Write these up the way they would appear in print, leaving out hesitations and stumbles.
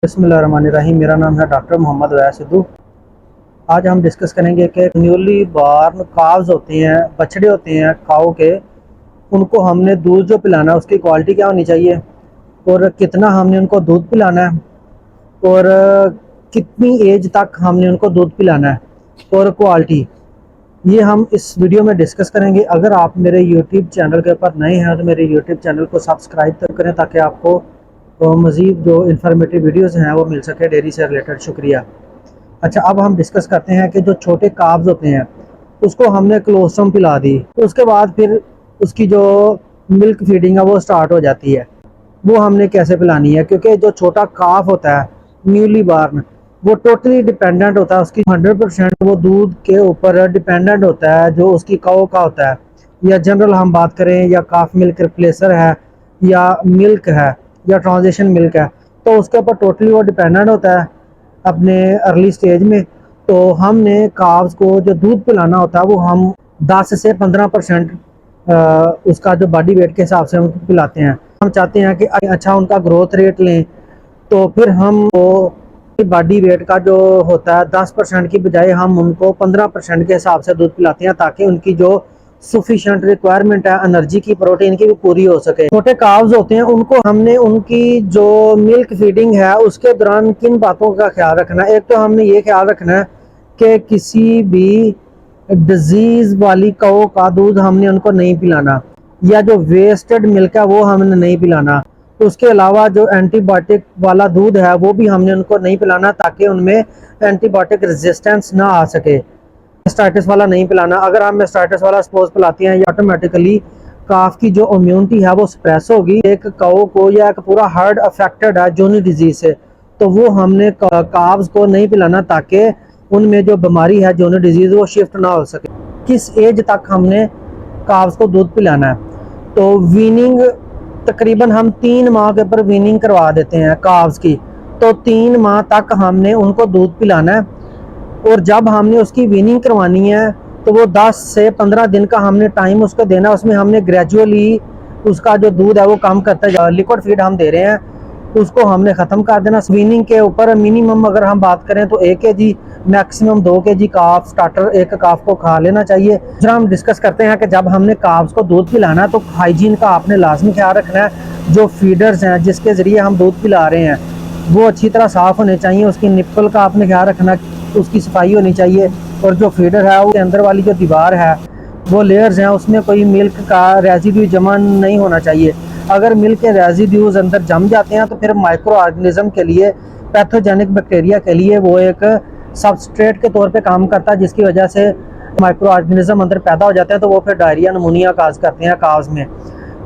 बिस्मिल्लाहिर्रहमानिर्रहीम। मेरा नाम है डॉक्टर मोहम्मद वैस सिद्धू। आज हम डिस्कस करेंगे कि न्यूली बॉर्न काव्स होते हैं, बछड़े होते हैं काऊ के, उनको हमने दूध जो पिलाना है उसकी क्वालिटी क्या होनी चाहिए और कितना हमने उनको दूध पिलाना है और कितनी एज तक हमने उनको दूध पिलाना है और क्वालिटी, ये हम इस वीडियो में डिस्कस करेंगे। अगर आप मेरे यूट्यूब चैनल के ऊपर नए हैं तो मेरे यूट्यूब चैनल को सब्सक्राइब करें ताकि आपको मज़ीद जो इन्फॉर्मेटिव वीडियोस हैं वो मिल सके डेयरी से रिलेटेड। शुक्रिया। अच्छा, अब हम डिस्कस करते हैं कि जो छोटे काब्स होते हैं उसको हमने क्लोस्ट्रम पिला दी तो उसके बाद फिर उसकी जो मिल्क फीडिंग है वो स्टार्ट हो जाती है। वो हमने कैसे पिलानी है, क्योंकि जो छोटा काफ होता है न्यूली बॉर्न वो टोटली डिपेंडेंट होता है, उसकी 100% वो दूध के ऊपर डिपेंडेंट होता है जो उसकी काऊ का होता है। या जनरल हम बात करें या काफ मिल्क रिप्लेसर है या मिल्क है या ट्रांजिशन मिल्क है, तो उसके ऊपर टोटली वो डिपेंडेंट होता है अपने अर्ली स्टेज में। तो हमने काव्स को जो दूध पिलाना होता है वो हम 10 से 15% उसका जो बॉडी वेट के हिसाब से हम पिलाते हैं। हम चाहते हैं कि अच्छा उनका ग्रोथ रेट लें, तो फिर हम वो बॉडी वेट का जो होता है 10% की बजाय हम उनको 15% के हिसाब से दूध पिलाते हैं ताकि उनकी जो सफिशिएंट रिक्वायरमेंट है एनर्जी की, प्रोटीन की, भी पूरी हो सके। छोटे काव्स होते हैं उनको हमने उनकी जो मिल्क फीडिंग है उसके दौरान किन बातों का ख्याल रखना है। एक तो हमने ये ख्याल रखना है कि किसी भी डिजीज वाली काऊ का दूध हमने उनको नहीं पिलाना या जो वेस्टेड मिल्क है वो हमने नहीं पिलाना। उसके अलावा जो एंटीबायोटिक वाला दूध है वो भी हमने उनको नहीं पिलाना ताकि उनमें एंटीबायोटिक रेजिस्टेंस ना आ सके। मेस्टाइटिस वाला नहीं पिलाना। अगर हम मेस्टाइटिस वाला सपोज पिलाते हैं ऑटोमेटिकली काफ की जो इम्यूनिटी है वो स्प्रेस होगी। एक काऊ को या एक पूरा हर्ड अफेक्टेड है जोनी डिजीज से, तो वो हमने काव्स को नहीं पिलाना ताकि उनमें जो बीमारी है जोनी डिजीज वो शिफ्ट ना हो सके। किस एज तक हमने काव्स को दूध पिलाना है, तो वीनिंग तकरीबन हम 3 माह के ऊपर वीनिंग करवा देते हैं काव्स की, तो 3 माह तक हमने उनको दूध पिलाना है। और जब हमने उसकी वीनिंग करवानी है तो वो 10 से 15 दिन का हमने टाइम उसको देना। उसमें हमने ग्रेजुअली उसका जो दूध है वो कम करता है। लिक्विड फीड हम दे रहे हैं उसको हमने ख़त्म कर देना। वीनिंग के ऊपर मिनिमम अगर हम बात करें तो 1 kg मैक्सिमम 2 kg काफ स्टार्टर एक काफ को खा लेना चाहिए। दूसरा हम डिस्कस करते हैं कि जब हमने काफ्स को दूध पिलाना तो हाइजीन का आपने लाजमी ख्याल रखना है। जो फीडर्स हैं जिसके ज़रिए हम दूध पिला रहे हैं वो अच्छी तरह साफ़ होने चाहिए। उसकी निप्पल का आपने ख्याल रखना, उसकी सफाई होनी चाहिए। और जो फीडर है उसके अंदर वाली जो दीवार है वो लेयर्स हैं उसमें कोई मिल्क का रेजिड्यू जमा नहीं होना चाहिए। अगर मिल्क के रेजिड्यूज अंदर जम जाते हैं तो फिर माइक्रो ऑर्गेनिज्म के लिए, पैथोजेनिक बैक्टीरिया के लिए वो एक सबस्ट्रेट के तौर पे काम करता है, जिसकी वजह से माइक्रो ऑर्गेनिज्म अंदर पैदा हो जाते हैं तो वो फिर डायरिया नमूनिया काज करते हैं काव्स में।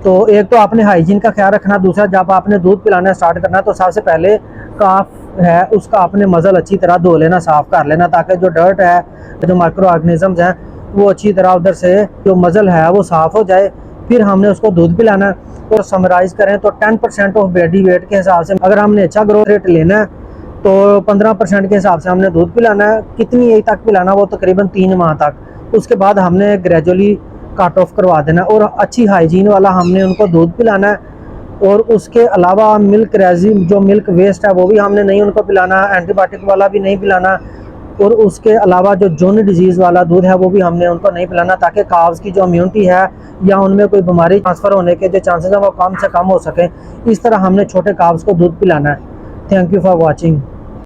तो एक तो आपने हाइजीन का ख्याल रखना। दूसरा, जब आपने दूध पिलाना स्टार्ट करना तो सबसे पहले काफ है उसका आपने मज़ल अच्छी तरह धो लेना, साफ़ कर लेना ताकि जो डर्ट है, जो माइक्रो ऑर्गेनिजम्स हैं वो अच्छी तरह उधर से जो मज़ल है वो साफ़ हो जाए। फिर हमने उसको दूध पिलाना। और समराइज़ करें तो 10% ऑफ बॉडी वेट के हिसाब से अगर हमने अच्छा ग्रोथ रेट लेना है तो 15% के हिसाब से हमने दूध पिलाना है। कितनी एज तक पिलाना, वो तकरीबन 3 माह तक। उसके बाद हमने ग्रेजुअली कट ऑफ करवा देना और अच्छी हाइजीन वाला हमने उनको दूध पिलाना है। और उसके अलावा मिल्क रेजिम जो मिल्क वेस्ट है वो भी हमने नहीं उनको पिलाना, एंटीबायोटिक वाला भी नहीं पिलाना। और उसके अलावा जो जोनी डिजीज़ वाला दूध है वो भी हमने उनको नहीं पिलाना ताकि काव्स की जो इम्यूनिटी है या उनमें कोई बीमारी ट्रांसफ़र होने के जो चांसेस हैं वो कम से कम हो सके। इस तरह हमने छोटे काव्स को दूध पिलाना है। Thank you for watching.